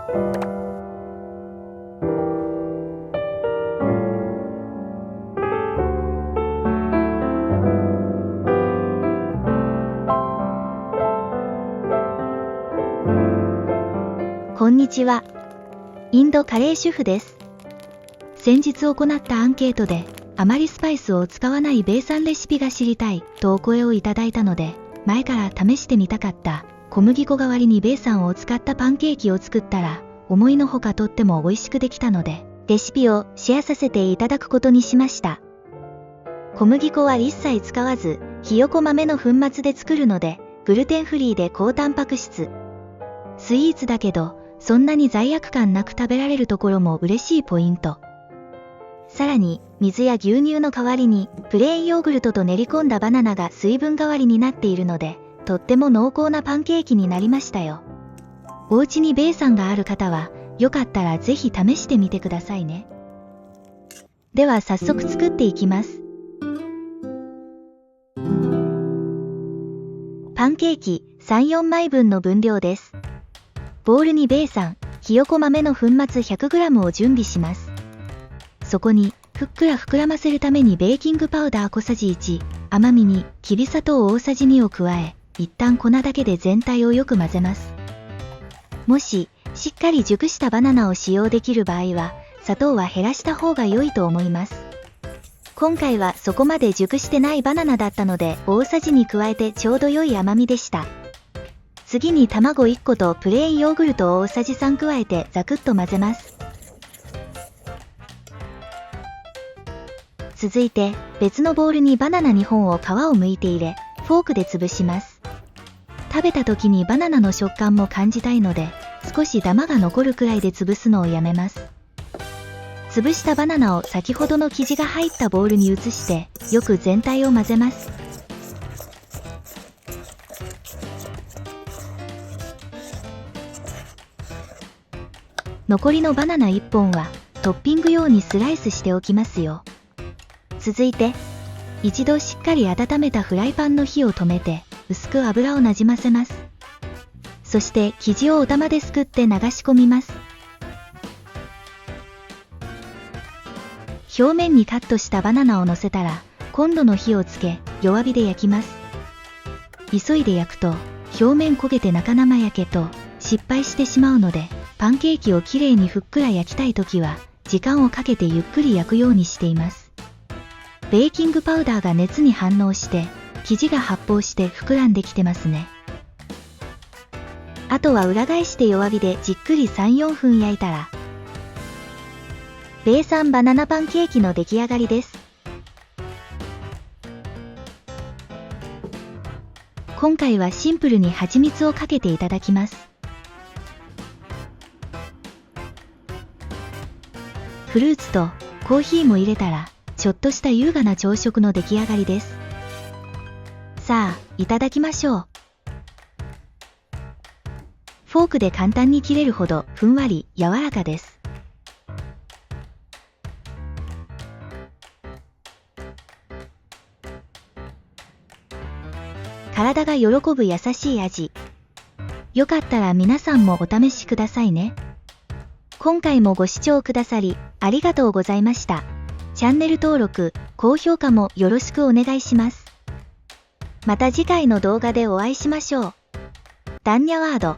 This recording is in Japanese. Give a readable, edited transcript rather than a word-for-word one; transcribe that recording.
こんにちは。インドカレー主婦です。先日行ったアンケートで、あまりスパイスを使わない米産レシピが知りたいとお声をいただいたので、前から試してみたかった小麦粉代わりに米産を使ったパンケーキを作ったら、思いのほかとっても美味しくできたので、レシピをシェアさせていただくことにしました。小麦粉は一切使わず、ひよこ豆の粉末で作るので、グルテンフリーで高タンパク質。スイーツだけど、そんなに罪悪感なく食べられるところも嬉しいポイント。さらに、水や牛乳の代わりに、プレーンヨーグルトと練り込んだバナナが水分代わりになっているので、とっても濃厚なパンケーキになりましたよ。お家に米産がある方は、よかったらぜひ試してみてくださいね。では早速作っていきます。パンケーキ3、4枚分の分量です。ボウルに米産、ひよこ豆の粉末 100g を準備します。そこに、ふっくら膨らませるためにベーキングパウダー小さじ1、甘みに、きび砂糖大さじ2を加え、一旦粉だけで全体をよく混ぜます。もし、しっかり熟したバナナを使用できる場合は、砂糖は減らした方が良いと思います。今回はそこまで熟してないバナナだったので、大さじ2加えてちょうど良い甘みでした。次に卵1個とプレーンヨーグルトを大さじ3加えてザクッと混ぜます。続いて別のボウルにバナナ2本を皮を剥いて入れ、フォークで潰します。食べた時にバナナの食感も感じたいので、少しダマが残るくらいで潰すのをやめます。潰したバナナを先ほどの生地が入ったボウルに移して、よく全体を混ぜます。残りのバナナ1本はトッピング用にスライスしておきますよ。続いて、一度しっかり温めたフライパンの火を止めて、薄く油をなじませます。そして生地をお玉ですくって流し込みます。表面にカットしたバナナを乗せたら、コンロの火をつけ、弱火で焼きます。急いで焼くと、表面焦げて中生焼けと失敗してしまうので、パンケーキをきれいにふっくら焼きたいときは、時間をかけてゆっくり焼くようにしています。ベーキングパウダーが熱に反応して、生地が発泡して膨らんできてますね。あとは裏返して弱火でじっくり3、4分焼いたら、米産バナナパンケーキの出来上がりです。今回はシンプルに蜂蜜をかけていただきます。フルーツとコーヒーも入れたら、ちょっとした優雅な朝食の出来上がりです。さあ、いただきましょう。フォークで簡単に切れるほどふんわり柔らかです。体が喜ぶ優しい味。よかったら皆さんもお試しくださいね。今回もご視聴くださり、ありがとうございました。チャンネル登録、高評価もよろしくお願いします。また次回の動画でお会いしましょう。ダンニャワード。